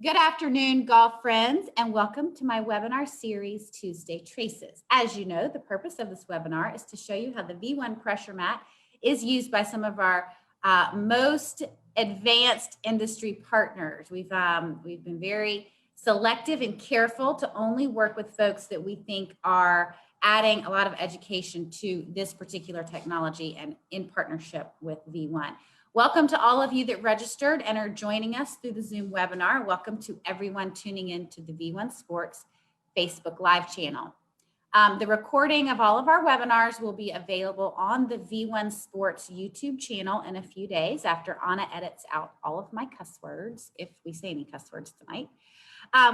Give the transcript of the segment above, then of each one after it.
Good afternoon, golf friends, and welcome to my webinar series, Tuesday Traces. As you know, the purpose of this webinar is to show you how the V1 pressure mat is used by some of our most advanced industry partners. We've been very selective and careful to only work with folks that we think are adding a lot of education to this particular technology and in partnership with V1. Welcome to all of you that registered and are joining us through the Zoom webinar. Welcome to everyone tuning in to the V1 Sports Facebook Live channel. The recording of all of our webinars will be available on the V1 Sports YouTube channel in a few days after Anna edits out all of my cuss words, if we say any cuss words tonight.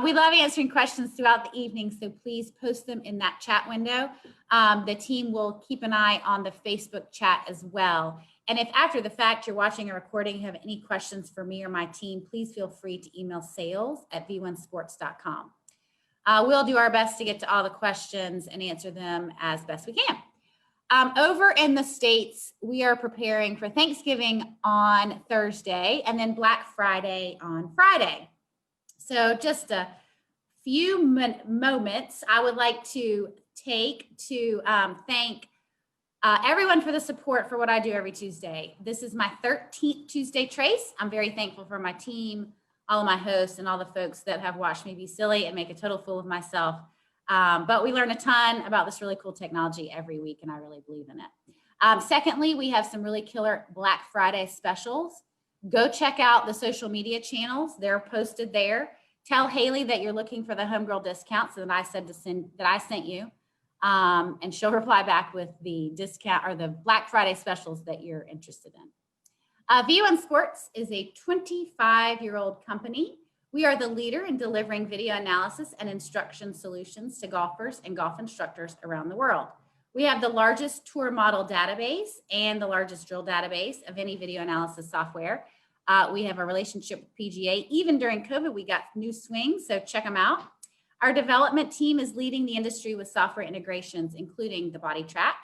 We love answering questions throughout the evening, so please post them in that chat window. The team will keep an eye on the Facebook chat as well. And if after the fact you're watching a recording, you have any questions for me or my team, please feel free to email sales@v1sports.com. We'll do our best to get to all the questions and answer them as best we can. Over in the States, we are preparing for Thanksgiving on Thursday and then Black Friday on Friday. So just a few moments I would like to take to thank everyone for the support for what I do every Tuesday. This is my 13th Tuesday Trace. I'm very thankful for my team, all of my hosts, and all the folks that have watched me be silly and make a total fool of myself. But we learn a ton about this really cool technology every week, and I really believe in it. Secondly, we have some really killer Black Friday specials. Go check out the social media channels. They're posted there. Tell Haley that you're looking for the homegirl discounts that I said that I sent you. And she'll reply back with the discount or the Black Friday specials that you're interested in. V1 Sports is a 25-year-old company. We are the leader in delivering video analysis and instruction solutions to golfers and golf instructors around the world. We have the largest tour model database and the largest drill database of any video analysis software. We have a relationship with PGA. Even during COVID, we got new swings, so check them out. Our development team is leading the industry with software integrations, including the BodiTrak,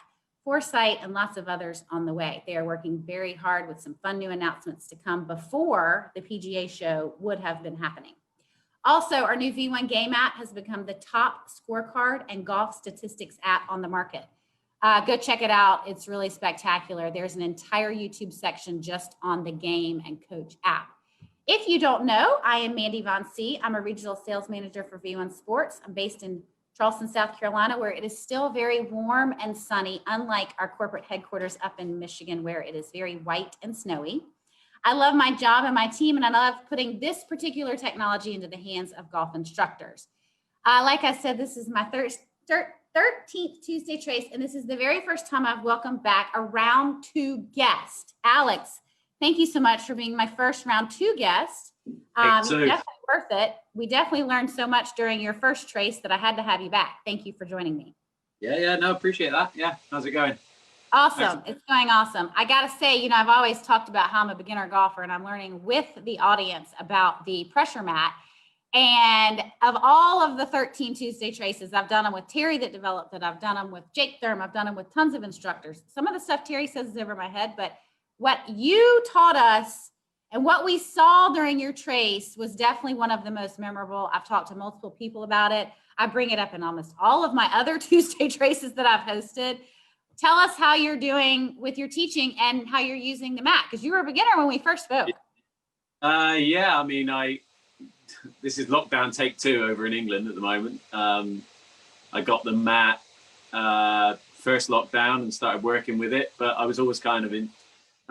Foresight, and lots of others on the way. They are working very hard with some fun new announcements to come before the PGA show would have been happening. Also, our new V1 Game app has become the top scorecard and golf statistics app on the market. Go check it out. It's really spectacular. There's an entire YouTube section just on the Game and Coach app. If you don't know, I am Mandy Von See. I'm a regional sales manager for V1 Sports. I'm based in Charleston, South Carolina, where it is still very warm and sunny, unlike our corporate headquarters up in Michigan, where it is very white and snowy. I love my job and my team, and I love putting this particular technology into the hands of golf instructors. Like I said, this is my 13th Tuesday Trace, and this is the very first time I've welcomed back a round 2 guest. Alex, thank you so much for being my first round 2 guest. Definitely worth it. We definitely learned so much during your first trace that I had to have you back. Thank you for joining me. Yeah, no, appreciate that. Yeah, how's it going? Awesome. Excellent. It's going awesome. I got to say, I've always talked about how I'm a beginner golfer, and I'm learning with the audience about the pressure mat. And of all of the 13 Tuesday Traces, I've done them with Terry that developed it. I've done them with Jake Thurm. I've done them with tons of instructors. Some of the stuff Terry says is over my head, but what you taught us and what we saw during your trace was definitely one of the most memorable. I've talked to multiple people about it. I bring it up in almost all of my other Tuesday Traces that I've hosted. Tell us how you're doing with your teaching and how you're using the mat, because you were a beginner when we first spoke. Yeah, I mean, this is lockdown take 2 over in England at the moment. I got the mat first lockdown and started working with it, but I was always kind of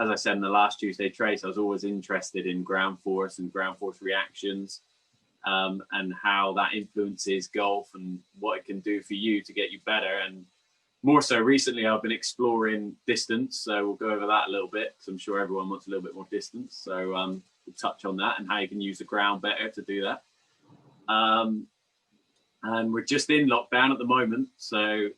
as I said in the last Tuesday Trace, I was always interested in ground force and ground force reactions, and how that influences golf and what it can do for you to get you better. And more so recently, I've been exploring distance, so we'll go over that a little bit, because I'm sure everyone wants a little bit more distance. So we'll touch on that and how you can use the ground better to do that. And we're just in lockdown at the moment, so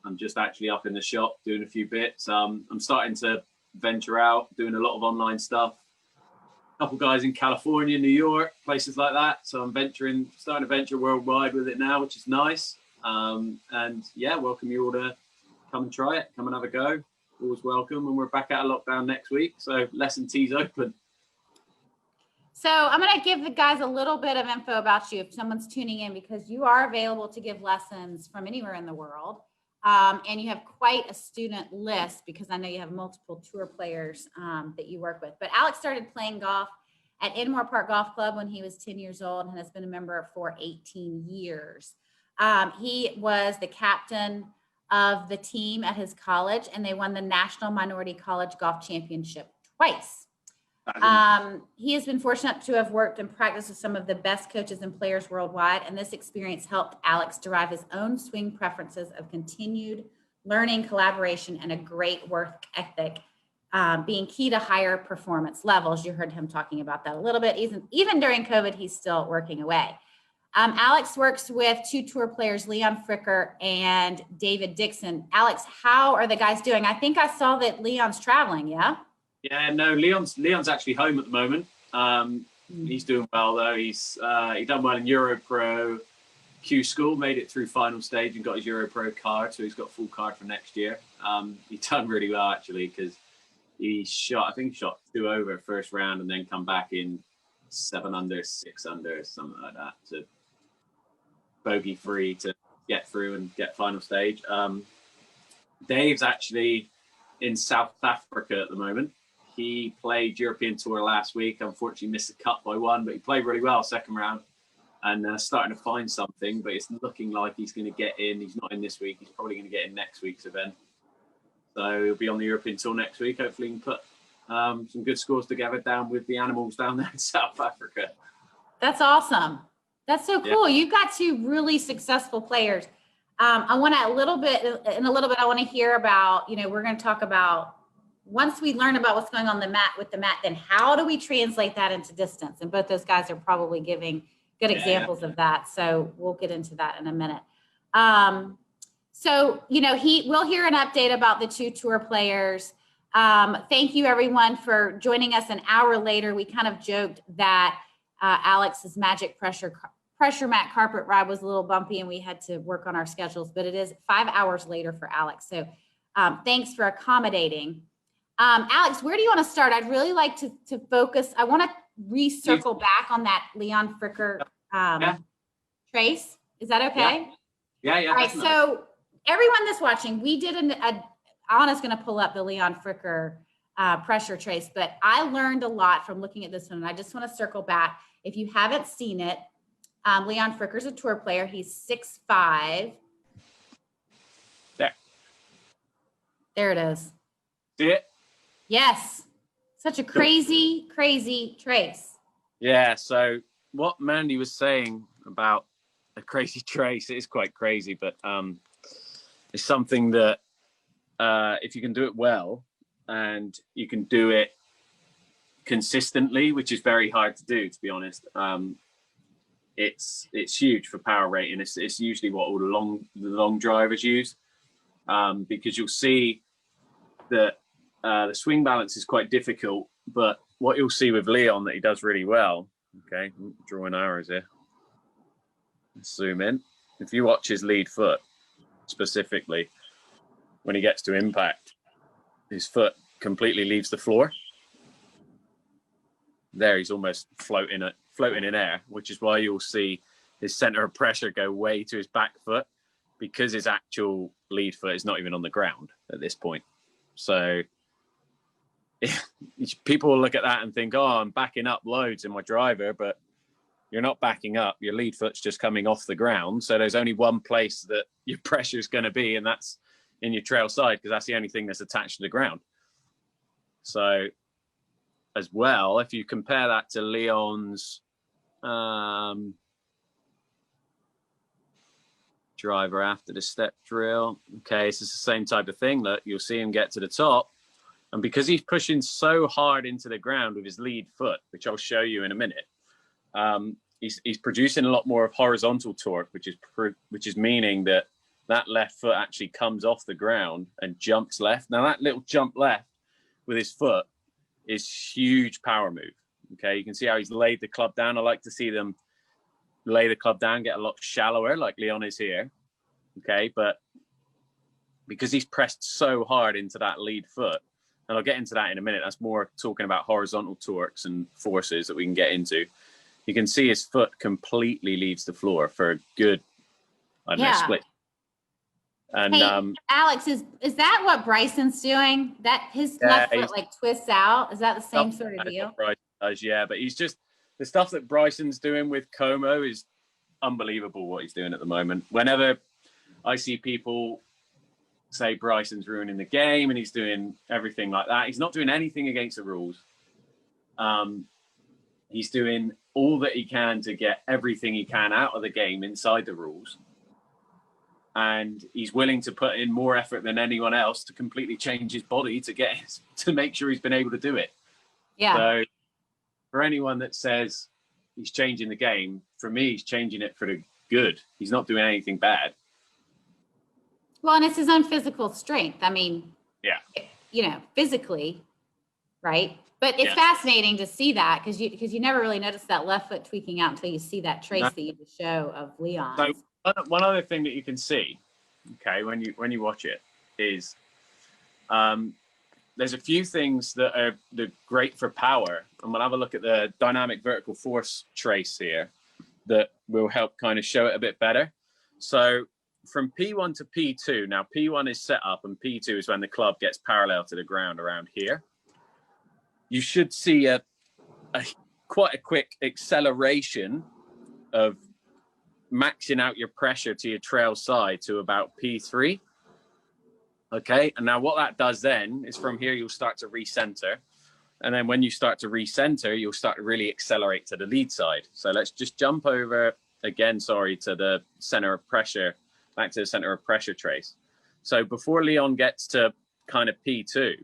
I'm just actually up in the shop doing a few bits. I'm starting to venture out, doing a lot of online stuff. A couple guys in California, New York, places like that. So I'm starting to venture worldwide with it now, which is nice. And yeah, welcome you all to come and try it, come and have a go. Always welcome. And we're back out of lockdown next week, so lesson tea's open. So I'm going to give the guys a little bit of info about you if someone's tuning in, because you are available to give lessons from anywhere in the world. And you have quite a student list, because I know you have multiple tour players that you work with. But Alex started playing golf at Enmore Park Golf Club when he was 10 years old and has been a member for 18 years. He was the captain of the team at his college, and they won the National Minority College Golf Championship twice. He has been fortunate to have worked and practiced with some of the best coaches and players worldwide, and this experience helped Alex derive his own swing preferences of continued learning, collaboration, and a great work ethic, being key to higher performance levels. You heard him talking about that a little bit. Even during COVID, he's still working away. Alex works with two tour players, Leon Fricker and David Dixon. Alex, how are the guys doing? I think I saw that Leon's traveling, yeah? Yeah, no, Leon's actually home at the moment. He's doing well though. He done well in Euro Pro Q School, made it through final stage and got his Euro Pro card, so he's got a full card for next year. He done really well actually, because he shot 2 over first round and then come back in 7 under, 6 under, something like that, to bogey free to get through and get final stage. Dave's actually in South Africa at the moment. He played European Tour last week. Unfortunately, missed the cut by 1, but he played really well second round and starting to find something. But it's looking like he's going to get in. He's not in this week. He's probably going to get in next week's event. So he'll be on the European Tour next week. Hopefully, he can put some good scores together down with the animals down there in South Africa. That's awesome. That's so cool. Yeah. You've got 2 really successful players. I want to in a little bit, I want to hear about, we're going to talk about, once we learn about what's going on with the mat, then how do we translate that into distance? And both those guys are probably giving good examples of that. So we'll get into that in a minute. So, we'll hear an update about the 2 tour players. Thank you everyone for joining us an hour later. We kind of joked that Alex's magic pressure mat carpet ride was a little bumpy and we had to work on our schedules, but it is 5 hours later for Alex. So thanks for accommodating. Alex, where do you want to start? I'd really like to focus. I want to recircle back on that Leon Fricker trace. Is that okay? Yeah. All right. So everyone that's watching, we did Anna's going to pull up the Leon Fricker pressure trace, but I learned a lot from looking at this one. And I just want to circle back. If you haven't seen it, Leon Fricker's a tour player. He's 6'5". There it is. See it? Yes. Such a crazy trace. Yeah. So what Mandy was saying about a crazy trace, it is quite crazy, but it's something that if you can do it well and you can do it consistently, which is very hard to do, to be honest, it's huge for power rating. It's usually what all the long drivers use, because you'll see that the swing balance is quite difficult, but what you'll see with Leon that he does really well. Okay, drawing arrows here. Let's zoom in. If you watch his lead foot specifically, when he gets to impact, his foot completely leaves the floor. There, he's almost floating in air, which is why you'll see his center of pressure go way to his back foot, because his actual lead foot is not even on the ground at this point. So people will look at that and think, oh, I'm backing up loads in my driver, but you're not backing up. Your lead foot's just coming off the ground. So there's only one place that your pressure is going to be, and that's in your trail side, because that's the only thing that's attached to the ground. So as well, if you compare that to Leon's driver after the step drill, okay, it's the same type of thing. Look, you'll see him get to the top, and because he's pushing so hard into the ground with his lead foot, which I'll show you in a minute, he's producing a lot more of horizontal torque, which is meaning that left foot actually comes off the ground and jumps left. Now that little jump left with his foot is huge power move. Okay, you can see how he's laid the club down. I like to see them lay the club down, get a lot shallower like Leon is here. Okay, but because he's pressed so hard into that lead foot, and I'll get into that in a minute. That's more talking about horizontal torques and forces that we can get into. You can see his foot completely leaves the floor for a good, I don't know, split. And hey, Alex, is that what Bryson's doing? That his left foot like twists out? Is that the same sort of deal? Bryson does, yeah. But he's just, the stuff that Bryson's doing with Como is unbelievable what he's doing at the moment. Whenever I see people say Bryson's ruining the game and he's doing everything like that, he's not doing anything against the rules. He's doing all that he can to get everything he can out of the game inside the rules. And he's willing to put in more effort than anyone else to completely change his body to make sure he's been able to do it. Yeah. So for anyone that says he's changing the game, for me, he's changing it for the good. He's not doing anything bad. Well, and it's his own physical strength. I mean, yeah, you know, physically, right? But it's fascinating to see that because you never really notice that left foot tweaking out until you see that trace that you just show of Leon. So one other thing that you can see, okay, when you watch it is, there's a few things that are great for power, and we'll have a look at the dynamic vertical force trace here that will help kind of show it a bit better. So from P1 to P2, now P1 is set up and P2 is when the club gets parallel to the ground around here. You should see quite a quick acceleration of maxing out your pressure to your trail side to about P3. Okay, and now what that does then is from here you'll start to recenter, and then when you start to recenter, you'll start to really accelerate to the lead side. So let's just jump over again, to the center of pressure, back to the center of pressure trace. So before Leon gets to kind of P2,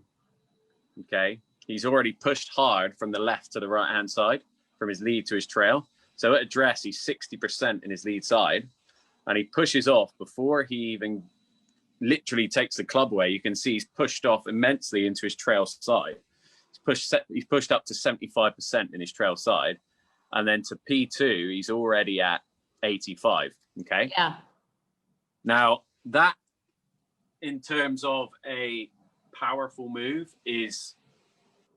okay, he's already pushed hard from the left to the right hand side, from his lead to his trail. So at address, he's 60% in his lead side, and he pushes off before he even literally takes the club away. You can see he's pushed off immensely into his trail side. He's pushed up to 75% in his trail side, and then to P2, he's already at 85. Okay. Yeah. Now that, in terms of a powerful move, is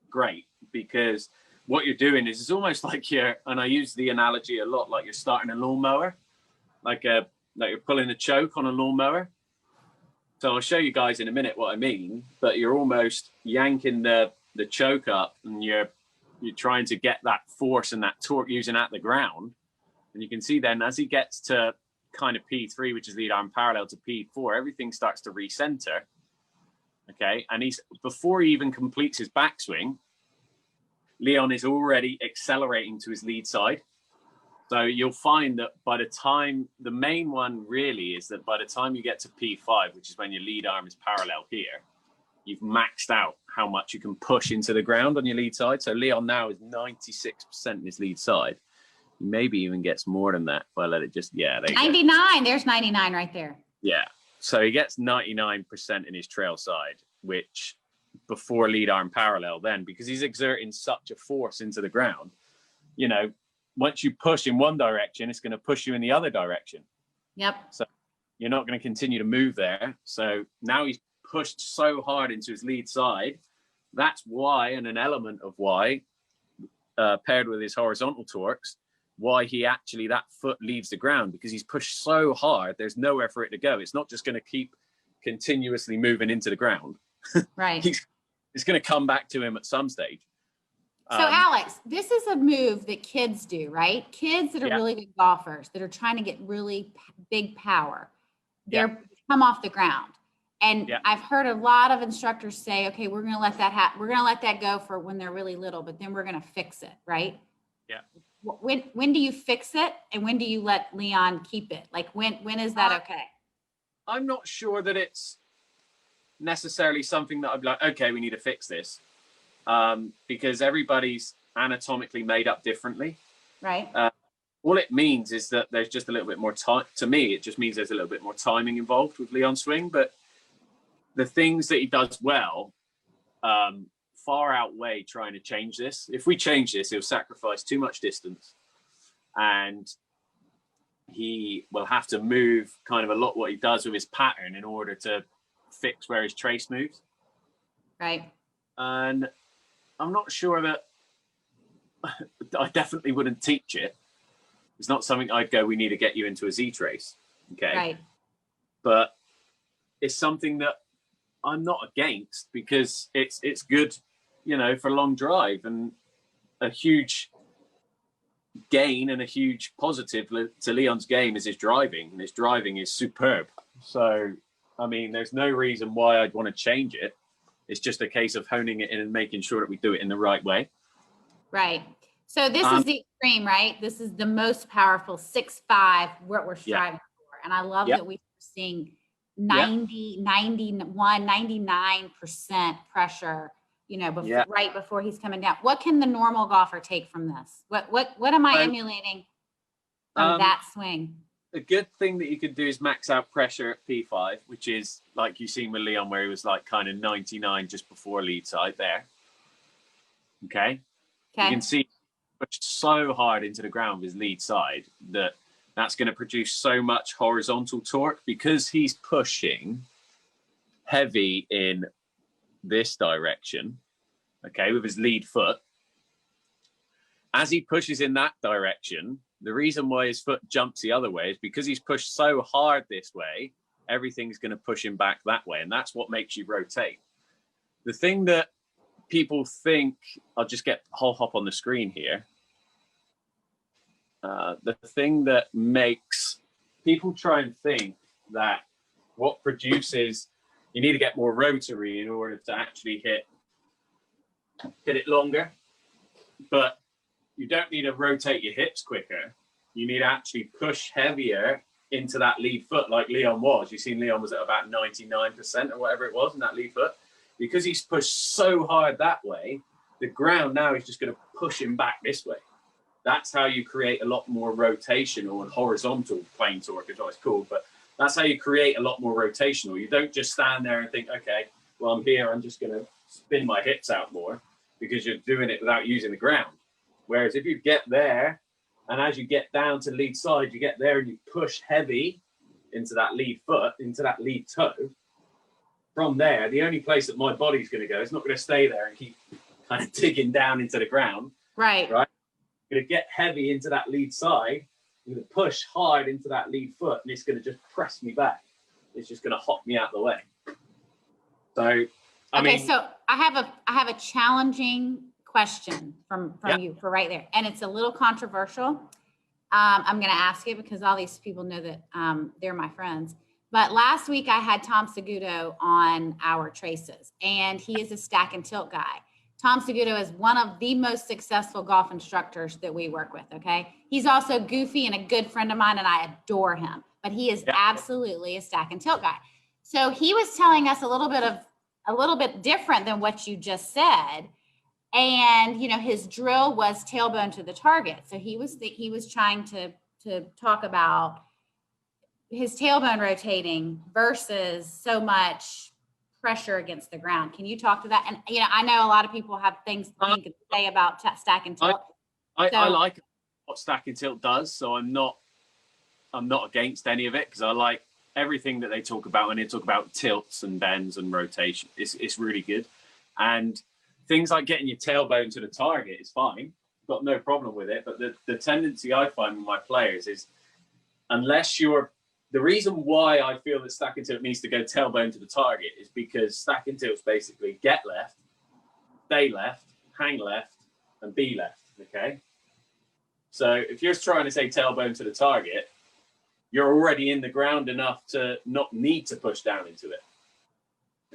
great, because what you're doing is it's almost like and I use the analogy a lot, like you're starting a lawnmower, like you're pulling a choke on a lawnmower. So I'll show you guys in a minute what I mean, but you're almost yanking the choke up, and you're trying to get that force and that torque using at the ground. And you can see then as he gets to kind of P3, which is lead arm parallel to P4, everything starts to recenter. Okay, and before he even completes his backswing, Leon is already accelerating to his lead side. So you'll find that by the time, the main one really is that by the time you get to P5, which is when your lead arm is parallel here, you've maxed out how much you can push into the ground on your lead side. So Leon now is 96% in his lead side. He maybe even gets more than that if I let it just, 99, there's 99 right there. Yeah, so he gets 99% in his trail side, which before lead arm parallel then, because he's exerting such a force into the ground, you know, once you push in one direction, it's going to push you in the other direction. Yep. So you're not going to continue to move there. So now he's pushed so hard into his lead side. That's why, and an element of why, paired with his horizontal torques, why that foot leaves the ground, because he's pushed so hard, there's nowhere for it to go. It's not just going to keep continuously moving into the ground. Right. It's going to come back to him at some stage. So Alex, this is a move that kids do, right? Kids that are really good golfers that are trying to get really big power. They're come off the ground. And I've heard a lot of instructors say, okay, we're going to let that happen. We're going to let that go for when they're really little, but then we're going to fix it, right? Yeah. When do you fix it, and when do you let Leon keep it? Like when is that okay? I'm not sure that it's necessarily something that I'd be like, okay, we need to fix this. Because everybody's anatomically made up differently. Right. All it means is that there's just a little bit more time. To me, it just means there's a little bit more timing involved with Leon's swing. But the things that he does well far outweigh trying to change this. If we change this, he'll sacrifice too much distance, and he will have to move kind of a lot what he does with his pattern in order to fix where his trace moves. Right. And I'm not sure that I definitely wouldn't teach it. It's not something I'd go, we need to get you into a Z trace. Okay. Right. But it's something that I'm not against, because it's good, you know, for a long drive. And a huge gain and a huge positive to Leon's game is his driving, and his driving is superb. So, I mean, there's no reason why I'd want to change it. It's just a case of honing it in and making sure that we do it in the right way. Right. So this is the extreme, right? This is the most powerful 6.5, what we're striving for. And I love that we're seeing 90, 91, 99% pressure, you know, before, right before he's coming down. What can the normal golfer take from this? What am I emulating from that swing? A good thing that you could do is max out pressure at P5, which is like you've seen with Leon, where he was like kind of 99 just before lead side there. Okay. You can see pushed so hard into the ground with his lead side that's going to produce so much horizontal torque, because he's pushing heavy in this direction, okay, with his lead foot. As he pushes in that direction, the reason why his foot jumps the other way is because he's pushed so hard this way, everything's going to push him back that way. And that's what makes you rotate. The thing that people think, I'll hop on the screen here. The thing that makes people try and think that what produces, you need to get more rotary in order to actually hit it longer. But you don't need to rotate your hips quicker. You need to actually push heavier into that lead foot like Leon was. You've seen Leon was at about 99% or whatever it was in that lead foot. Because he's pushed so hard that way, the ground now is just going to push him back this way. That's how you create a lot more rotational and horizontal plane torque, is what it's called. But that's how you create a lot more rotational. You don't just stand there and think, okay, well, I'm here, I'm just going to spin my hips out more, because you're doing it without using the ground. Whereas if you get there, and as you get down to lead side, you get there and you push heavy into that lead foot, into that lead toe. From there, the only place that my body's going to go, it's not going to stay there and keep kind of digging down into the ground. Right. Right. I'm going to get heavy into that lead side. I'm going to push hard into that lead foot, and it's going to just press me back. It's just going to hop me out of the way. So, I mean, so I have a challenging question from you for right there, and it's a little controversial. I'm going to ask it because all these people know that they're my friends. But last week I had Tom Segudo on our traces, and he is a stack and tilt guy. Tom Segudo is one of the most successful golf instructors that we work with. Okay. He's also goofy and a good friend of mine, and I adore him, but he is absolutely a stack and tilt guy. So he was telling us a little bit different than what you just said. And, you know, his drill was tailbone to the target. So he was trying to talk about his tailbone rotating versus so much pressure against the ground. Can you talk to that? And, you know, I know a lot of people have things to say about stack and tilt. I like what stack and tilt does. So I'm not against any of it, because I like everything that they talk about when they talk about tilts and bends and rotation. It's really good. And things like getting your tailbone to the target is fine. Got no problem with it. But the tendency I find with my players is, the reason why I feel that stack and tilt needs to go tailbone to the target is because stack and tilts basically get left, stay left, hang left, and be left, okay? So if you're trying to say tailbone to the target, you're already in the ground enough to not need to push down into it,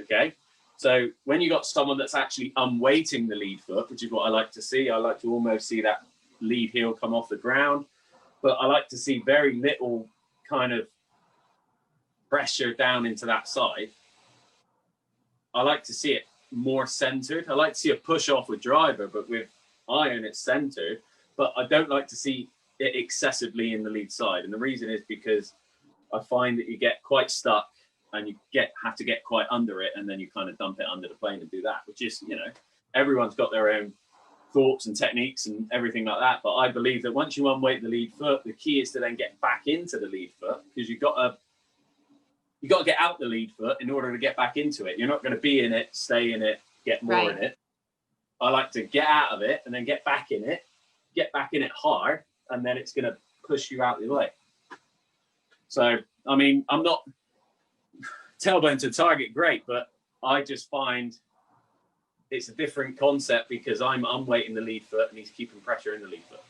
okay? So when you got someone that's actually unweighting the lead foot, which is what I like to see, I like to almost see that lead heel come off the ground, but I like to see very little kind of pressure down into that side. I like to see it more centered. I like to see a push off with driver, but with iron it's centered. But I don't like to see it excessively in the lead side. And the reason is because I find that you get quite stuck and you have to get quite under it, and then you kind of dump it under the plane and do that, which is, you know, everyone's got their own thoughts and techniques and everything like that. But I believe that once you unweight the lead foot, the key is to then get back into the lead foot, because you've got to get out the lead foot in order to get back into it. You're not going to be in it, stay in it, get more in it. I like to get out of it and then get back in it hard, and then it's going to push you out the way. So, I mean, I'm not tailbone to target great, but I just find it's a different concept because I'm weighting the lead foot and he's keeping pressure in the lead foot.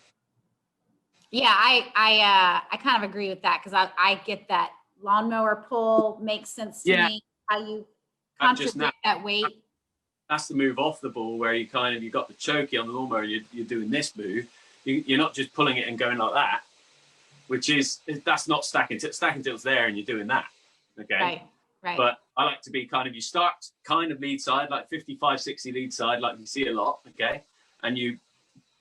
Yeah, I kind of agree with that because I get that lawnmower pull makes sense to me. How you contribute that weight. That's the move off the ball where you got the chokey on the lawnmower. You're doing this move. You're not just pulling it and going like that, that's not stacking. Stacking tilt's there and you're doing that. Okay. Right. But I like to be you start kind of lead side, like 55, 60 lead side, like you see a lot. Okay. And you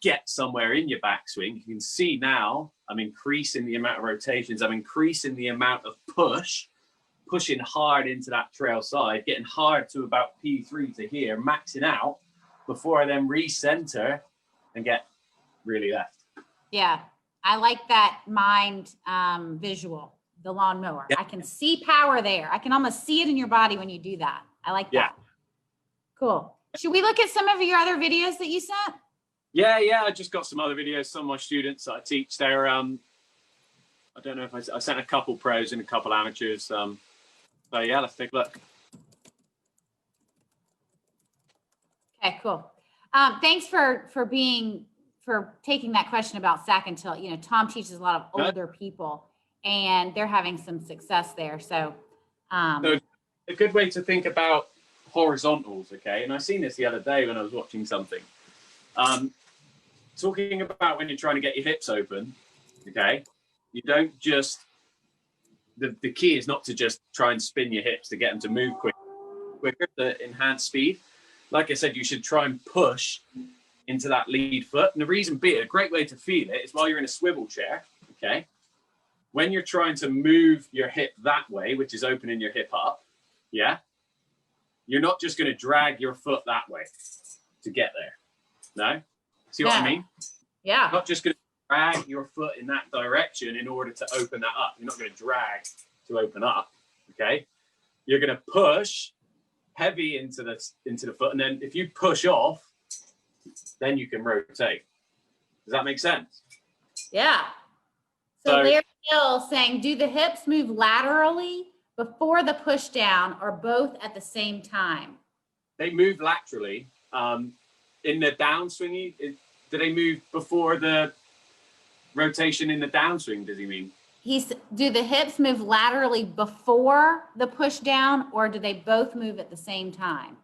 get somewhere in your backswing. You can see now I'm increasing the amount of rotations. I'm increasing the amount of pushing hard into that trail side, getting hard to about P3 to here, maxing out before I then recenter and get really left. Yeah, I like that mind visual, the lawnmower. Yeah. I can see power there. I can almost see it in your body when you do that. I like that. Yeah. Cool. Should we look at some of your other videos that you sent? Yeah, I just got some other videos. Some of my students that I teach, they're, I don't know if I sent a couple pros and a couple amateurs. So yeah, let's take a look. Okay, cool. Thanks for taking that question about sack and tilt. You know, Tom teaches a lot of older people and they're having some success there. So a good way to think about horizontals, okay? And I seen this the other day when I was watching something. Talking about when you're trying to get your hips open, okay? You don't just, the key is not to just try and spin your hips to get them to move quicker to enhance speed. Like I said, you should try and push into that lead foot. And the reason being, a great way to feel it is while you're in a swivel chair, okay? When you're trying to move your hip that way, which is opening your hip up, yeah? You're not just going to drag your foot that way to get there. No? See what I mean? Yeah. You're not just going to drag your foot in that direction in order to open that up. You're not going to drag to open up, okay? You're going to push heavy into the foot, and then if you push off, then you can rotate. Does that make sense? Yeah. So Larry Hill saying, do the hips move laterally before the push down or both at the same time? They move laterally. In the downswing, do they move before the rotation in the downswing, does he mean? Do the hips move laterally before the push down or do they both move at the same time?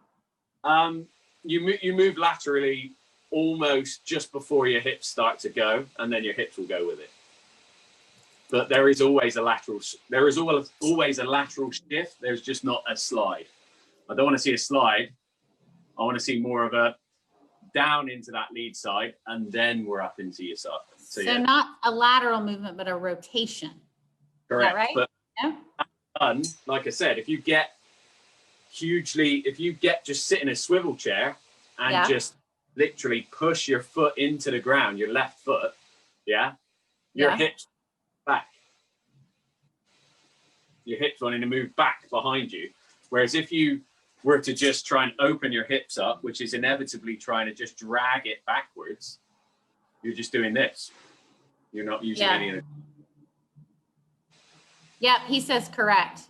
You move laterally almost just before your hips start to go, and then your hips will go with it. But there is always a lateral shift. There's just not a slide. I don't want to see a slide. I want to see more of a down into that lead side, and then we're up into your side. So yeah. Not a lateral movement, but a rotation. Correct. Is that right? But yeah. Like I said, if you get just sit in a swivel chair and just literally push your foot into the ground, your left foot, your hips back. Your hips wanting to move back behind you. Whereas if you were to just try and open your hips up, which is inevitably trying to just drag it backwards, you're just doing this. You're not using any of it. Yep, he says correct.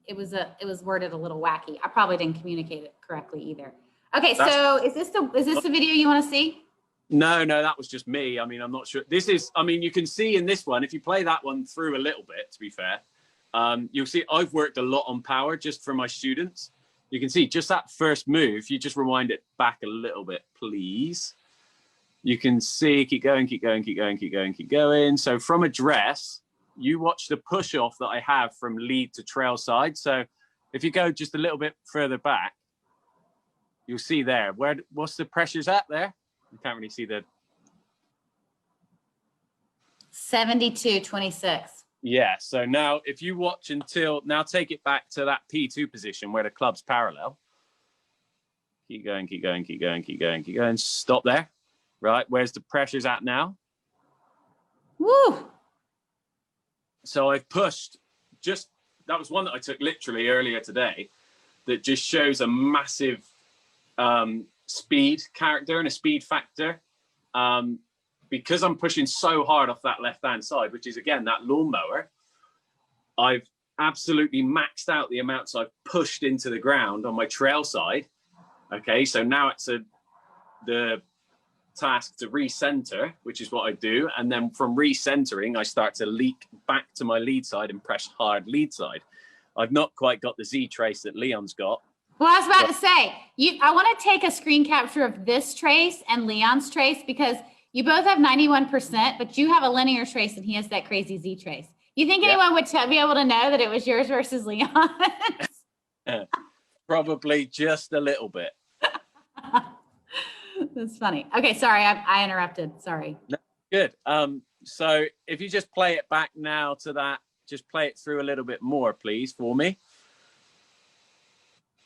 It was worded a little wacky. I probably didn't communicate it correctly either. Okay, so is this the video you want to see? No, that was just me. I mean, I'm not sure. You can see in this one, if you play that one through a little bit, to be fair, you'll see I've worked a lot on power just for my students. You can see just that first move. You just rewind it back a little bit, please. You can see, keep going. So from address, you watch the push off that I have from lead to trail side. So if you go just a little bit further back, you'll see there. What's the pressures at there? You can't really see the 72.26. Yeah, so now if you watch now take it back to that P2 position where the club's parallel. Keep going. Stop there. Right, where's the pressures at now? Woo! So I've pushed that was one that I took literally earlier today that just shows a massive speed character and a speed factor. Because I'm pushing so hard off that left-hand side, which is, again, that lawnmower, I've absolutely maxed out the amounts I've pushed into the ground on my trail side. Okay, so now it's the task to recenter, which is what I do. And then from recentering, I start to leak back to my lead side and press hard lead side. I've not quite got the Z trace that Leon's got. Well, I was about to say, I want to take a screen capture of this trace and Leon's trace, because you both have 91%, but you have a linear trace and he has that crazy Z trace. You think anyone would be able to know that it was yours versus Leon's? Probably just a little bit. That's funny. Okay, sorry, I interrupted. Sorry. No, good. So if you just play it back now to that, just play it through a little bit more, please, for me.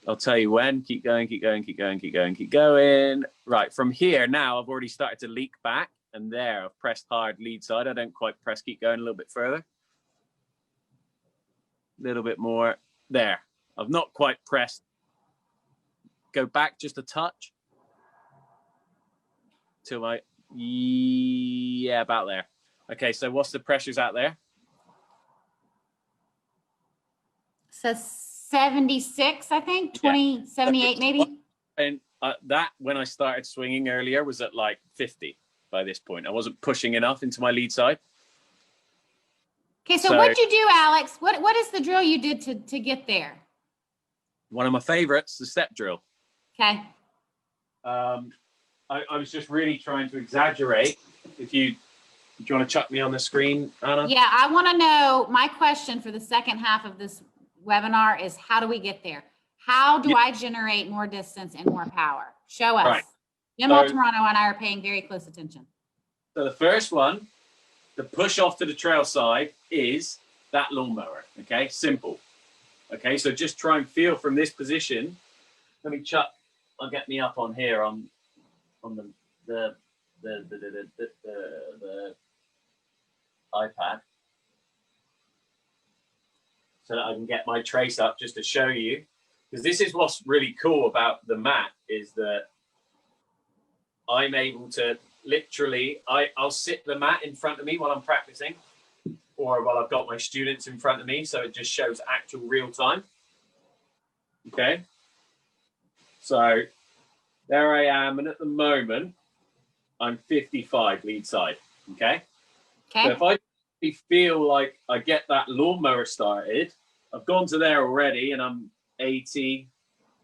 I'll tell you when. Keep going, keep going, keep going, keep going, keep going. Right, from here now, I've already started to leak back, and there, I've pressed hard lead side. I don't quite press. Keep going a little bit further. A little bit more. There. I've not quite pressed. Go back just a touch. Till my, yeah, about there. Okay, so what's the pressures out there? So 76, I think, 20, 78 maybe. And that, when I started swinging earlier, was at like 50 by this point. I wasn't pushing enough into my lead side. Okay, so what'd you do, Alex? What is the drill you did to get there? One of my favorites, the step drill. Okay. I was just really trying to exaggerate. Do you want to chuck me on the screen, Anna? Yeah, I want to know, my question for the second half of this webinar is, how do we get there? How do I generate more distance and more power? Show us. Right. Jim Toronto and I are paying very close attention. So the first one, the push off to the trail side, is that lawnmower. Okay, simple. Okay, so just try and feel from this position. Let me chuck. I'll get me up on here on the iPad, so that I can get my trace up just to show you. Because this is what's really cool about the mat, is that I'm able to literally, I'll sit the mat in front of me while I'm practicing, or while I've got my students in front of me, so it just shows actual real time. Okay, so there I am, and at the moment I'm 55 lead side. Okay, so if I feel like I get that lawnmower started, I've gone to there already, and I'm 80,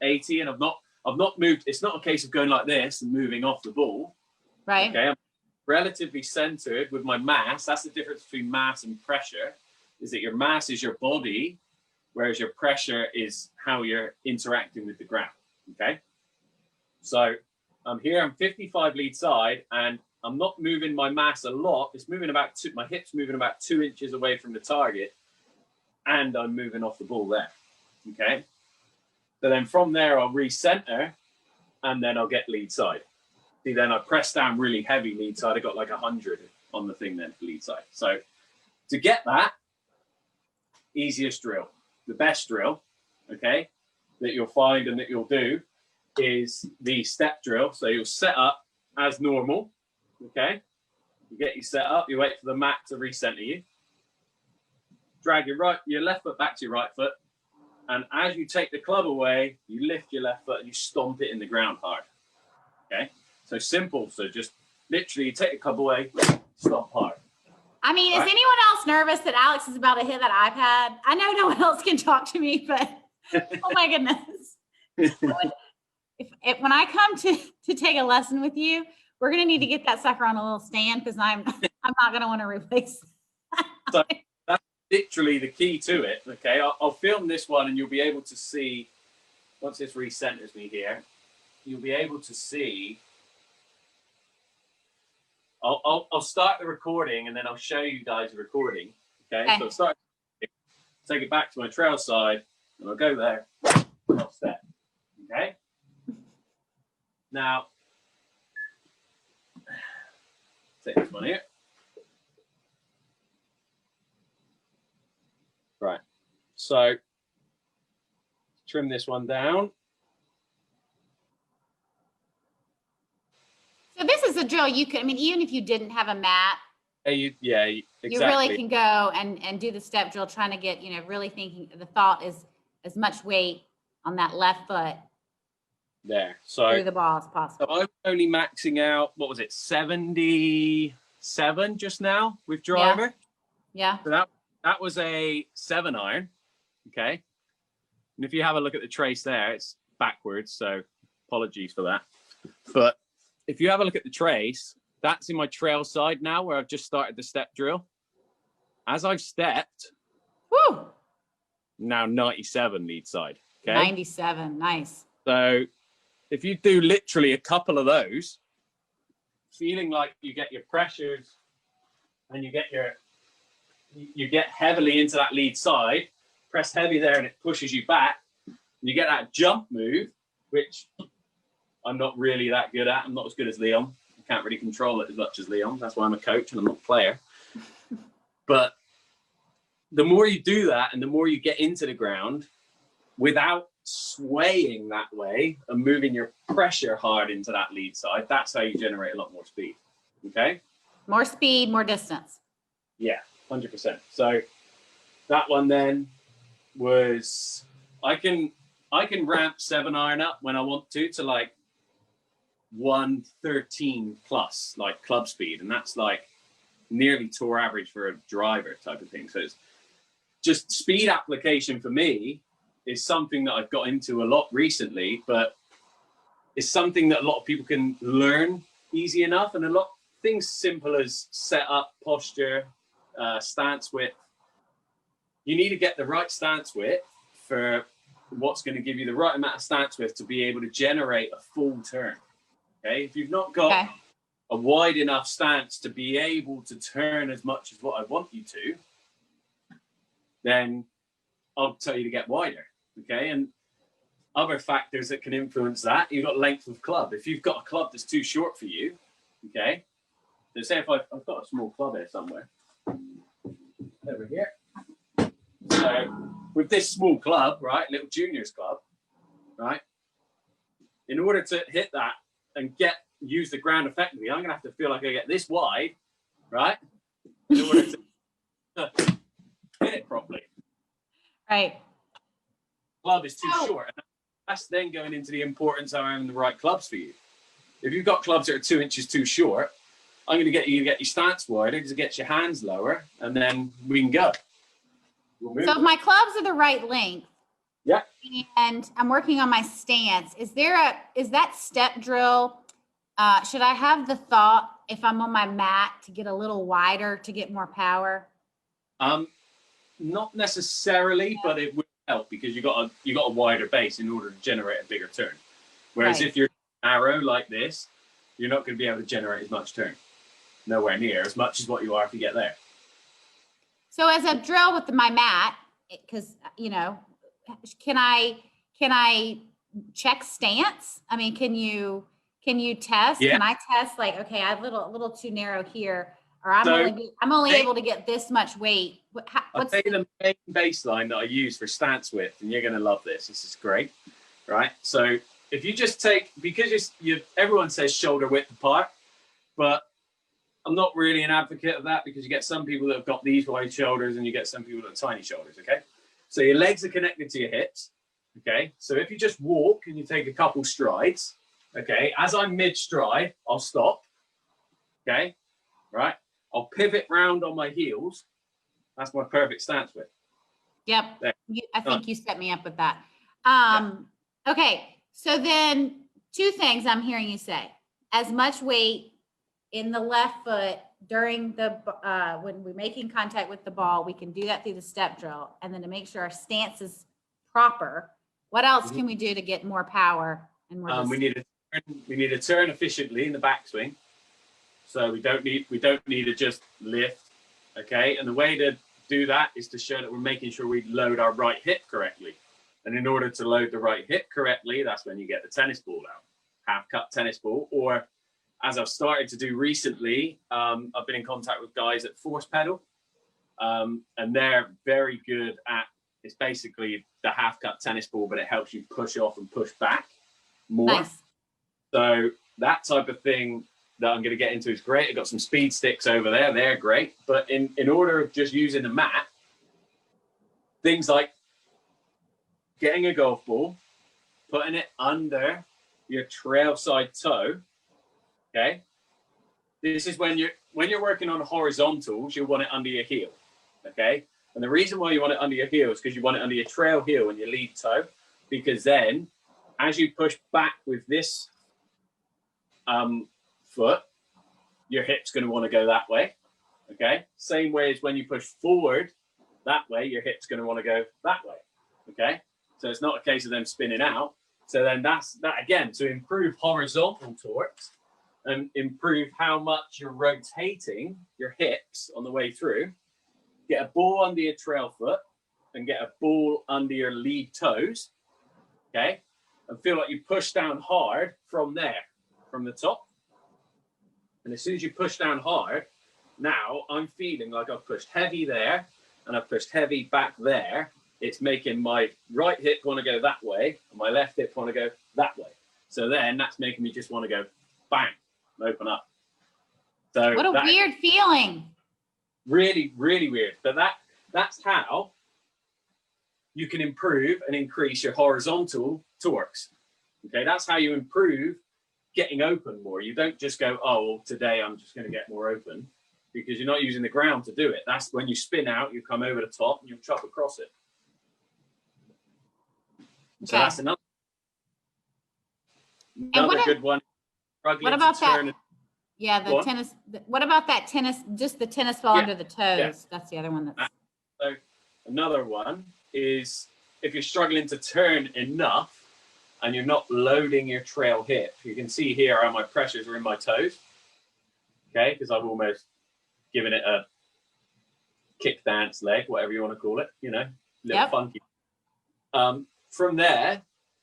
and I've not moved. It's not a case of going like this and moving off the ball. Right. Okay, I'm relatively centered with my mass. That's the difference between mass and pressure, is that your mass is your body, whereas your pressure is how you're interacting with the ground. Okay, so I'm here, I'm 55 lead side, and I'm not moving my mass a lot. It's moving about my hips moving about 2 inches away from the target, and I'm moving off the ball there. Okay, so then from there I'll recenter, and then I'll get lead side. See, then I press down really heavy lead side. I got like 100 on the thing then for lead side. So to get that, easiest drill, the best drill, okay, that you'll find and that you'll do is the step drill. So you'll set up as normal, okay? You get your set up, you wait for the mat to recenter you. Drag your left foot back to your right foot. And as you take the club away, you lift your left foot and you stomp it in the ground hard, okay? So simple. So just literally you take the club away, stomp hard. I mean, is anyone else nervous that Alex is about to hit that iPad? I know no one else can talk to me, but oh my goodness. If when I come to take a lesson with you, we're going to need to get that sucker on a little stand, because I'm not going to want to replace that. So that's literally the key to it. Okay, I'll film this one and you'll be able to see, once this recenters me here, you'll be able to see. I'll start the recording and then I'll show you guys the recording. Okay, so I'll start, take it back to my trail side, and I'll go there, and I'll step. Okay, now take this one here. Right, so trim this one down. is a drill you can, I mean, even if you didn't have a mat, Exactly. you really can go and do the step drill, trying to get, really thinking the thought is as much weight on that left foot there. So through the ball as possible. So I'm only maxing out, what was it, 77 just now with driver. Yeah. So that was a 7-iron. Okay. And if you have a look at the trace there, it's backwards. So apologies for that. But if you have a look at the trace, that's in my trail side now where I've just started the step drill. As I've stepped, Woo! now 97 lead side. Okay. 97. Nice. So if you do literally a couple of those, feeling like you get your pressures and you get heavily into that lead side, press heavy there and it pushes you back. And you get that jump move, which I'm not really that good at. I'm not as good as Leon. I can't really control it as much as Leon. That's why I'm a coach and I'm not a player. But the more you do that and the more you get into the ground without swaying that way and moving your pressure hard into that lead side, that's how you generate a lot more speed. Okay? More speed, more distance. Yeah, 100%. So that one then was, I can ramp 7-iron up when I want to like 113 plus, like club speed, and that's like nearly tour average for a driver type of thing. So it's just speed application for me is something that I've got into a lot recently, but it's something that a lot of people can learn easy enough, and a lot things simple as setup, posture, stance width. You need to get the right stance width for what's going to give you the right amount of stance width to be able to generate a full turn. Okay, if you've not got a wide enough stance to be able to turn as much as what I want you to, then I'll tell you to get wider. Okay, and other factors that can influence that, you've got length of club. If you've got a club that's too short for you, okay, so say if I've got a small club here somewhere, over here. So with this small club, right, little juniors club, right, in order to hit that and use the ground effectively, I'm going to have to feel like I get this wide, right, in order to hit it properly. Right. Club is too short. And that's then going into the importance of having the right clubs for you. If you've got clubs that are 2 inches too short, I'm going to get you to get your stance wider to get your hands lower, and then we can go. So if my clubs are the right length, yeah, and I'm working on my stance, is that step drill? Should I have the thought if I'm on my mat to get a little wider to get more power? Not necessarily, but it would help because you got a wider base in order to generate a bigger turn. Whereas if you're narrow like this, you're not going to be able to generate as much turn. Nowhere near as much as what you are if you get there. So as a drill with my mat, because can I check stance? I mean, can you test? Yeah. Can I test like, okay, I'm a little too narrow here, or I'm only able to get this much weight. I'll tell you the main baseline that I use for stance width, and you're going to love this. This is great, right? So if you just take, because everyone says shoulder width apart, but I'm not really an advocate of that because you get some people that have got these wide shoulders and you get some people that have tiny shoulders, okay? So your legs are connected to your hips, okay? So if you just walk and you take a couple strides, okay? As I'm mid-stride, I'll stop, okay? Right? I'll pivot round on my heels. That's my perfect stance width. Yep. I think you set me up with that. Okay. So then 2 things I'm hearing you say. As much weight in the left foot during the when we're making contact with the ball, we can do that through the step drill, and then to make sure our stance is proper. What else can we do to get more power and more? We need to turn efficiently in the backswing, so we don't need to just lift, okay? And the way to do that is to show that we're making sure we load our right hip correctly. And in order to load the right hip correctly, that's when you get the tennis ball out, half cut tennis ball, or as I've started to do recently, I've been in contact with guys at Force Pedal, and they're very good at, it's basically the half cut tennis ball, but it helps you push off and push back more. Nice. So that type of thing that I'm going to get into is great. I've got some speed sticks over there. They're great. But in order of just using the mat, things like getting a golf ball, putting it under your trail side toe, okay? This is when you're working on horizontals, you want it under your heel, okay? And the reason why you want it under your heel is because you want it under your trail heel and your lead toe, because then as you push back with this foot, your hip's going to want to go that way, okay? Same way as when you push forward that way, your hip's going to want to go that way, okay? So it's not a case of them spinning out. So then that's that again, to improve horizontal torques and improve how much you're rotating your hips on the way through. Get a ball under your trail foot and get a ball under your lead toes, okay? And feel like you push down hard from there, from the top. And as soon as you push down hard, now I'm feeling like I've pushed heavy there and I've pushed heavy back there. It's making my right hip want to go that way and my left hip want to go that way. So then that's making me just want to go bang and open up. So what a weird feeling. Really, really weird. But that's how you can improve and increase your horizontal torques. Okay, that's how you improve getting open more. You don't just go, oh, well, today I'm just going to get more open, because you're not using the ground to do it. That's when you spin out, you come over the top and you chop across it. Okay. So that's another good one. What about that? Yeah, the tennis. What about that tennis? Just the tennis ball under the toes. Yeah. That's the other one. So another one is if you're struggling to turn enough and you're not loading your trail hip. You can see here how my pressures are in my toes. Okay, because I've almost given it a kick dance leg, whatever you want to call it. You know, a little funky. From there,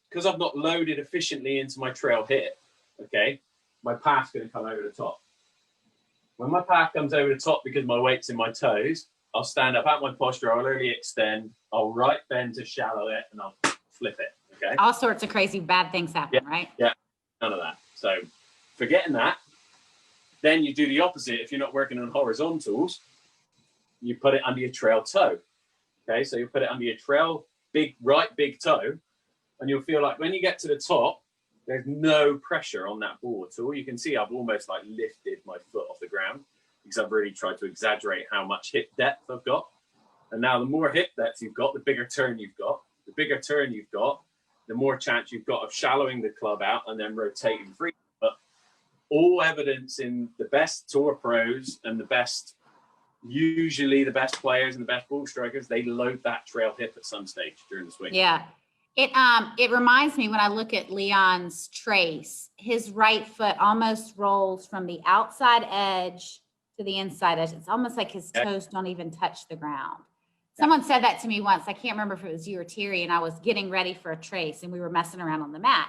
because I've not loaded efficiently into my trail hip, okay, my path's going to come over the top. When my path comes over the top because my weight's in my toes, I'll stand up at my posture, I'll early extend, I'll right bend to shallow it, and I'll flip it, okay? All sorts of crazy bad things happen, right? Yeah, none of that. So forgetting that, then you do the opposite. If you're not working on horizontals, you put it under your trail toe, okay? So you put it under your trail big toe, and you'll feel like when you get to the top, there's no pressure on that ball at all. You can see I've almost like lifted my foot off the ground because I've really tried to exaggerate how much hip depth I've got. And now the more hip depth you've got, the bigger turn you've got. The bigger turn you've got, the more chance you've got of shallowing the club out and then rotating free. But all evidence in the best tour pros and usually the best players and the best ball strikers, they load that trail hip at some stage during the swing. Yeah. It reminds me when I look at Leon's trace, his right foot almost rolls from the outside edge to the inside edge. It's almost like his toes don't even touch the ground. Someone said that to me once. I can't remember if it was you or Terry, and I was getting ready for a trace and we were messing around on the mat.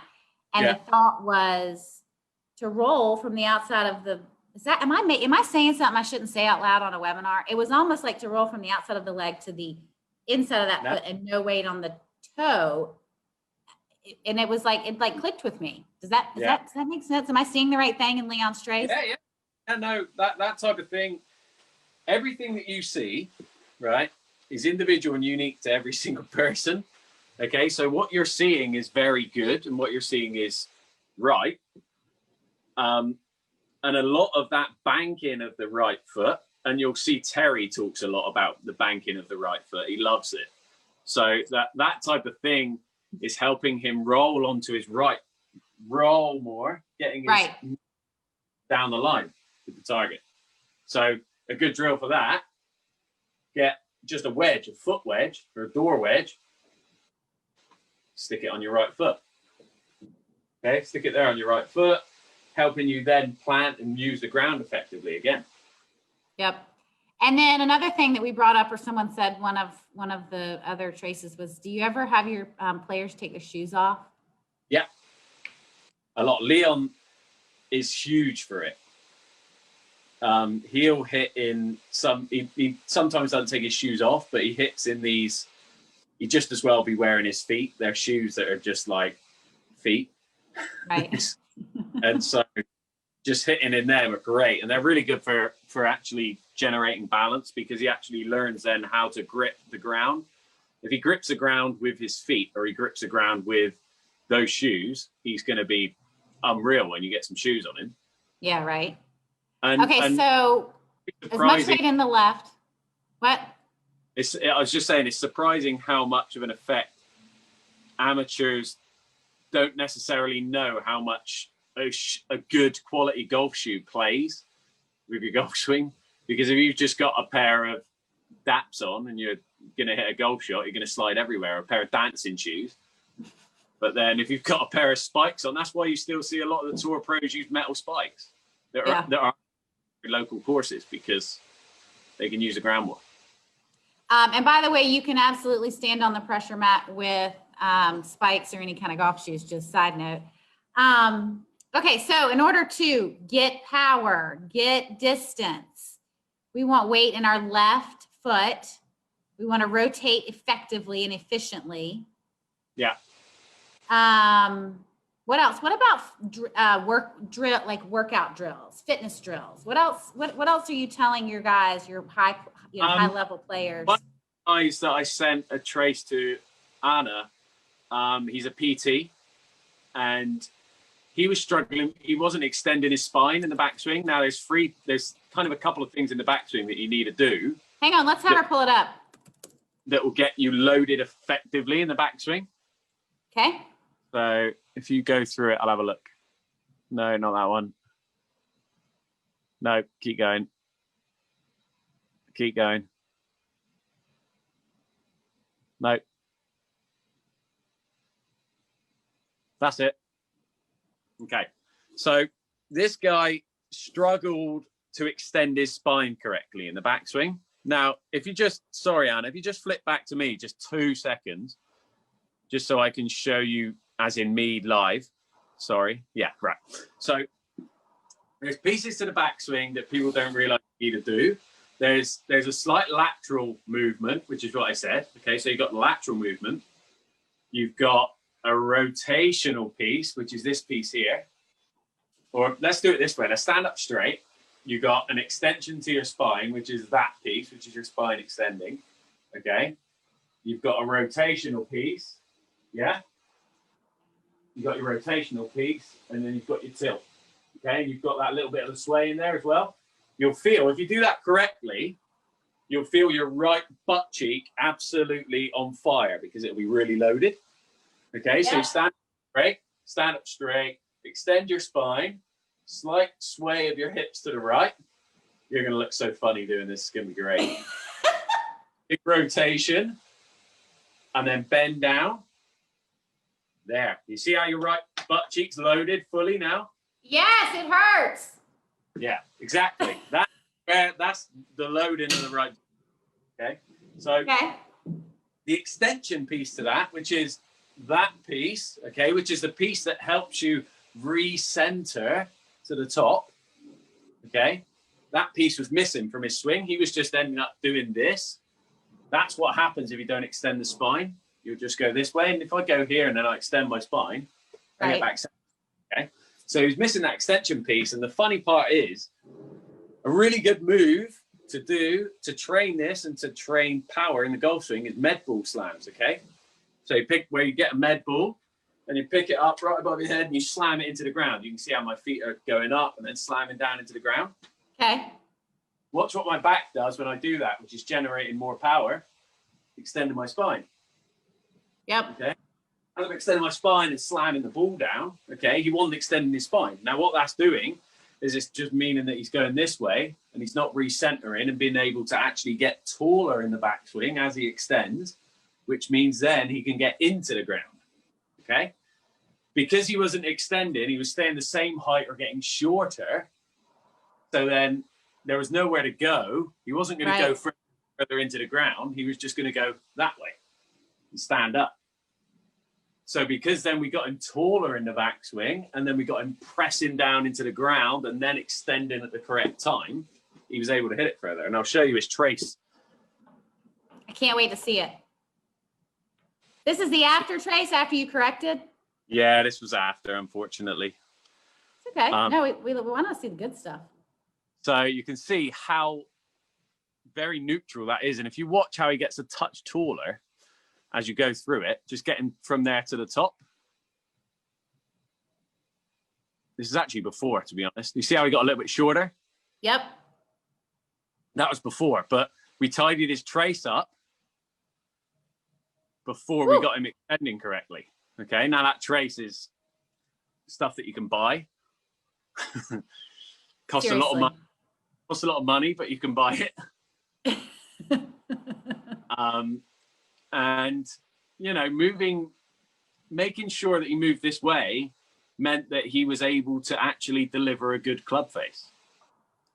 And the thought was to roll from the outside of the, am I saying something I shouldn't say out loud on a webinar? It was almost like to roll from the outside of the leg to the inside of that foot and no weight on the toe. And it was like, it like clicked with me. Does that make sense? Am I seeing the right thing in Leon's trace? Yeah, no, that type of thing, everything that you see, right, is individual and unique to every single person. Okay, so what you're seeing is very good and what you're seeing is right. And a lot of that banking of the right foot, and you'll see Terry talks a lot about the banking of the right foot. He loves it. So that type of thing is helping him roll onto his right, roll more, getting his down the line with the target. So a good drill for that, get just a wedge, a foot wedge or a door wedge, stick it on your right foot. Okay, stick it there on your right foot, helping you then plant and use the ground effectively again. Yep. And then another thing that we brought up, or someone said, one of the other traces was, do you ever have your players take their shoes off? Yeah, a lot. Leon is huge for it. He'll hit in some, he sometimes doesn't take his shoes off, but he hits in these, he just as well be wearing his feet. They're shoes that are just like feet. Right. And so just hitting in them are great. And they're really good for actually generating balance, because he actually learns then how to grip the ground. If he grips the ground with his feet, or he grips the ground with those shoes, he's going to be unreal when you get some shoes on him. Yeah, right. And, okay, so as much weight in the left. What? I was just saying, it's surprising how much of an effect amateurs don't necessarily know how much a good quality golf shoe plays with your golf swing. Because if you've just got a pair of DAPs on and you're going to hit a golf shot, you're going to slide everywhere. A pair of dancing shoes. But then if you've got a pair of spikes on, that's why you still see a lot of the tour pros use metal spikes. There are local courses, because they can use the ground more. And by the way, you can absolutely stand on the pressure mat with spikes or any kind of golf shoes, just side note. Okay, so in order to get power, get distance, we want weight in our left foot. We want to rotate effectively and efficiently. Yeah. What else? What about workout drills, fitness drills? What else? What else are you telling your guys, your high level players? One of the guys that I sent a trace to, Anna, he's a PT, and he was struggling. He wasn't extending his spine in the backswing. Now there's kind of a couple of things in the backswing that you need to do. Hang on, let's have her pull it up. That will get you loaded effectively in the backswing. Okay. So if you go through it, I'll have a look. No, not that one. No, keep going. Keep going. No. That's it. Okay. So this guy struggled to extend his spine correctly in the backswing. Now, if you just, sorry, Anna, if you just flip back to me just 2 seconds, just so I can show you as in me live. Sorry. Yeah, right. So there's pieces to the backswing that people don't realize you need to do. There's a slight lateral movement, which is what I said. Okay, so you've got the lateral movement. You've got a rotational piece, which is this piece here. Or let's do it this way. Let's stand up straight. You've got an extension to your spine, which is that piece, which is your spine extending. Okay. You've got a rotational piece. Yeah. You've got your rotational piece, and then you've got your tilt. Okay. And you've got that little bit of the sway in there as well. You'll feel, if you do that correctly, you'll feel your right butt cheek absolutely on fire, because it'll be really loaded. Okay. Yeah. So you stand up straight, extend your spine, slight sway of your hips to the right. You're going to look so funny doing this. It's going to be great. Big rotation, and then bend down. There. You see how your right butt cheek's loaded fully now? Yes, it hurts. Yeah, exactly. That's the loading of the right. Okay. So the extension piece to that, which is that piece, okay, which is the piece that helps you recenter to the top. Okay. That piece was missing from his swing. He was just ending up doing this. That's what happens if you don't extend the spine. You'll just go this way. And if I go here and then I extend my spine, I get back. Okay. So he's missing that extension piece. And the funny part is, a really good move to do to train this and to train power in the golf swing is med ball slams. Okay. So you pick where you get a med ball and you pick it up right above your head and you slam it into the ground. You can see how my feet are going up and then slamming down into the ground. Okay. Watch what my back does when I do that, which is generating more power, extending my spine. Yep. Okay. As I'm extending my spine and slamming the ball down, okay, he wasn't extending his spine. Now, what that's doing is it's just meaning that he's going this way and he's not recentering and being able to actually get taller in the backswing as he extends, which means then he can get into the ground. Okay. Because he wasn't extending, he was staying the same height or getting shorter. So then there was nowhere to go. He wasn't going to go further into the ground. He was just going to go that way and stand up. So because then we got him taller in the backswing and then we got him pressing down into the ground and then extending at the correct time, he was able to hit it further. And I'll show you his trace. I can't wait to see it. This is the after trace after you corrected? Yeah, this was after, unfortunately. Is it Okay. No, we want to see the good stuff. So you can see how very neutral that is. And if you watch how he gets a touch taller as you go through it, just getting from there to the top. This is actually before, to be honest. You see how he got a little bit shorter? Yep. That was before, but we tidied his trace up before we got him extending correctly. Okay, now that trace is stuff that you can buy. Costs a lot of money. Costs a lot of money, but you can buy it. And you know, making sure that he moved this way meant that he was able to actually deliver a good club face.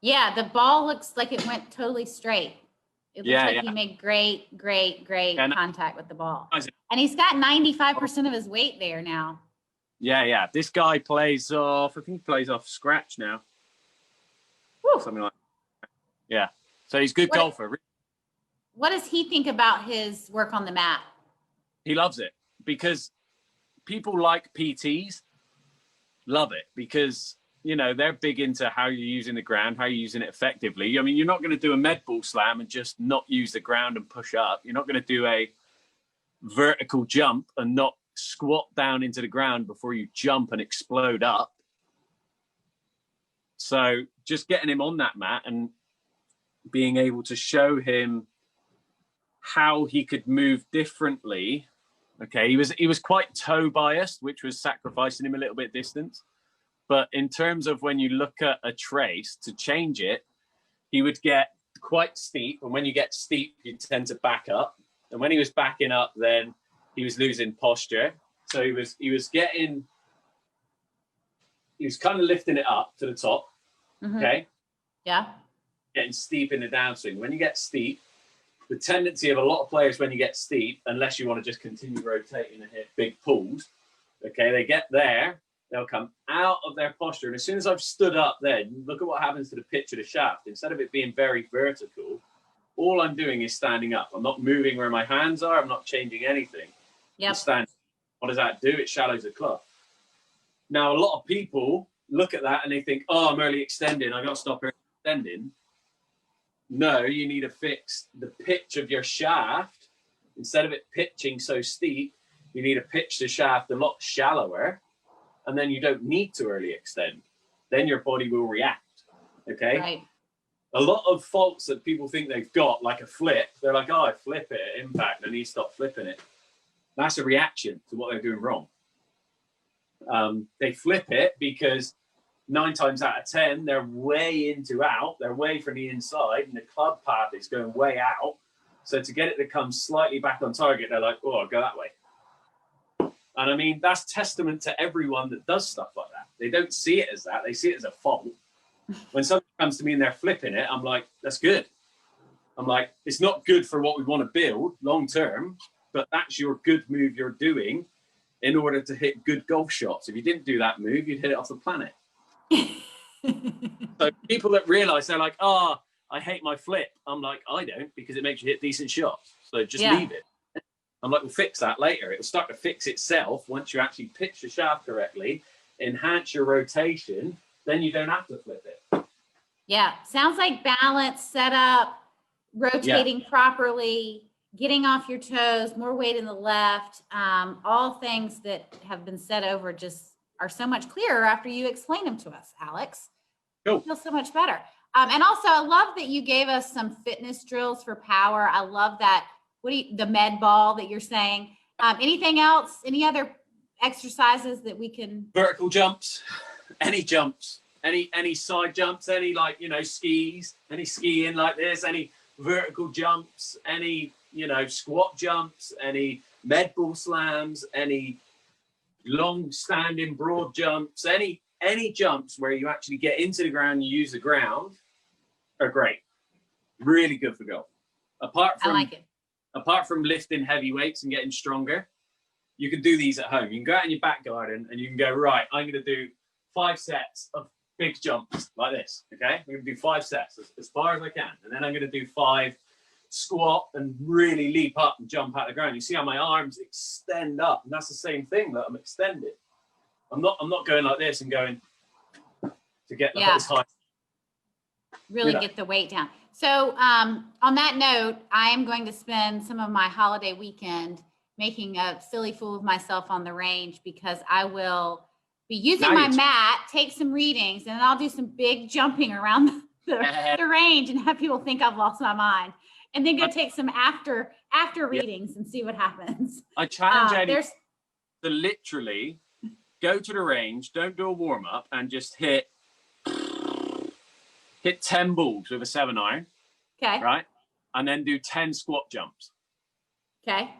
Yeah, the ball looks like it went totally straight. It looks like he made great contact with the ball. And he's got 95% of his weight there now. Yeah. This guy plays off, I think he plays off scratch now. Woo. Something like that. Yeah. So he's a good golfer. What does he think about his work on the mat? He loves it because people like PTs love it because, you know, they're big into how you're using the ground, how you're using it effectively. I mean, you're not going to do a med ball slam and just not use the ground and push up. You're not going to do a vertical jump and not squat down into the ground before you jump and explode up. So just getting him on that mat and being able to show him how he could move differently. Okay, he was quite toe biased, which was sacrificing him a little bit distance. But in terms of when you look at a trace to change it, he would get quite steep. And when you get steep, you tend to back up. And when he was backing up, then he was losing posture. So he was kind of lifting it up to the top. Mm-hmm. Okay. Yeah. Getting steep in the downswing. When you get steep, the tendency of a lot of players when you get steep, unless you want to just continue rotating and hit big pulls, okay, they get there, they'll come out of their posture. And as soon as I've stood up then, look at what happens to the pitch of the shaft. Instead of it being very vertical, all I'm doing is standing up. I'm not moving where my hands are. I'm not changing anything. Yep. I'm standing. What does that do? It shallows the club. Now, a lot of people look at that and they think, oh, I'm early extending. I got to stop early extending. No, you need to fix the pitch of your shaft. Instead of it pitching so steep, you need to pitch the shaft a lot shallower, and then you don't need to early extend. Then your body will react, okay? Right. A lot of faults that people think they've got, like a flip, they're like, oh, I flip it at impact, I need to stop flipping it. That's a reaction to what they're doing wrong. They flip it because 9 times out of 10, they're way into out. They're way from the inside, and the club path is going way out. So to get it to come slightly back on target, they're like, oh, I'll go that way. And I mean, that's testament to everyone that does stuff like that. They don't see it as that. They see it as a fault. When somebody comes to me and they're flipping it, I'm like, that's good. I'm like, it's not good for what we want to build long term, but that's your good move you're doing in order to hit good golf shots. If you didn't do that move, you'd hit it off the planet. So people that realize, they're like, oh, I hate my flip. I'm like, I don't, because it makes you hit decent shots. So just leave it. I'm like, we'll fix that later. It'll start to fix itself once you actually pitch the shaft correctly, enhance your rotation, then you don't have to flip it. Yeah, sounds like balance, setup, rotating properly, getting off your toes, more weight in the left, all things that have been said over just are so much clearer after you explain them to us, Alex. Cool. I feel so much better. And also, I love that you gave us some fitness drills for power. I love that. The med ball that you're saying. Anything else? Any other exercises that we can? Vertical jumps, any side jumps, any skis, any skiing like this, any vertical jumps, any squat jumps, any med ball slams, any long standing broad jumps, any jumps where you actually get into the ground, you use the ground, are great. Really good for golf. I like it. Apart from lifting heavy weights and getting stronger, you can do these at home. You can go out in your back garden and you can go, right, I'm going to do 5 sets of big jumps like this, okay? I'm going to do 5 sets as far as I can. And then I'm going to do 5 squat and really leap up and jump out of the ground. You see how my arms extend up, and that's the same thing that I'm extending. I'm not going like this and going to get Yeah. those high. Really Yeah. get the weight down. So on that note, I am going to spend some of my holiday weekend making a silly fool of myself on the range, because I will be using Now my you're mat, take some readings, and then I'll do some big jumping around the range and have people think I've lost my mind, and then go take some after readings and see what happens. I challenge anyone There's to literally go to the range, don't do a warm up, and just hit 10 balls with a 7-iron, okay. right? And then do 10 squat jumps. Okay.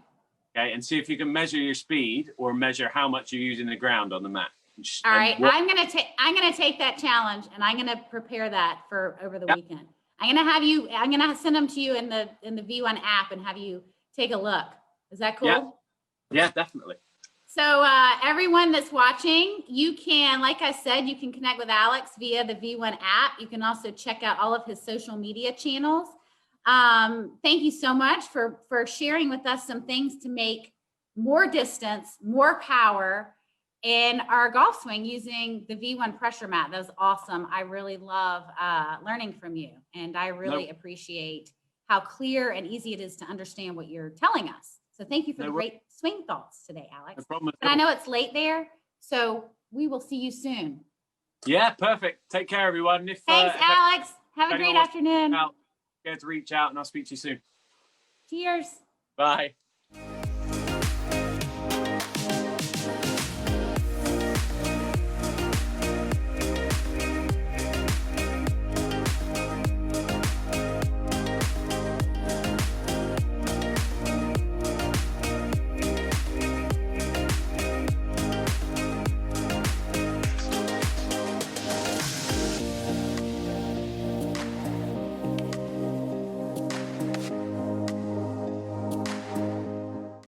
Okay, and see if you can measure your speed or measure how much you're using the ground on the mat. All right, I'm gonna take that challenge, and I'm gonna prepare that for over the weekend. I'm gonna send them to you in the V1 app and have you take a look. Is that cool? Yeah, definitely. So everyone that's watching, you can, like I said, you can connect with Alex via the V1 app. You can also check out all of his social media channels. Thank you so much for sharing with us some things to make more distance, more power in our golf swing using the V1 pressure mat. That was awesome. I really love learning from you, and I really appreciate how clear and easy it is to understand what you're telling us. So thank you for the great swing thoughts today, Alex. No problem. But I know it's late there, so we will see you soon. Yeah, perfect. Take care, everyone. Thanks, Alex. Have a great afternoon. Get to reach out, and I'll speak to you soon. Cheers. Bye.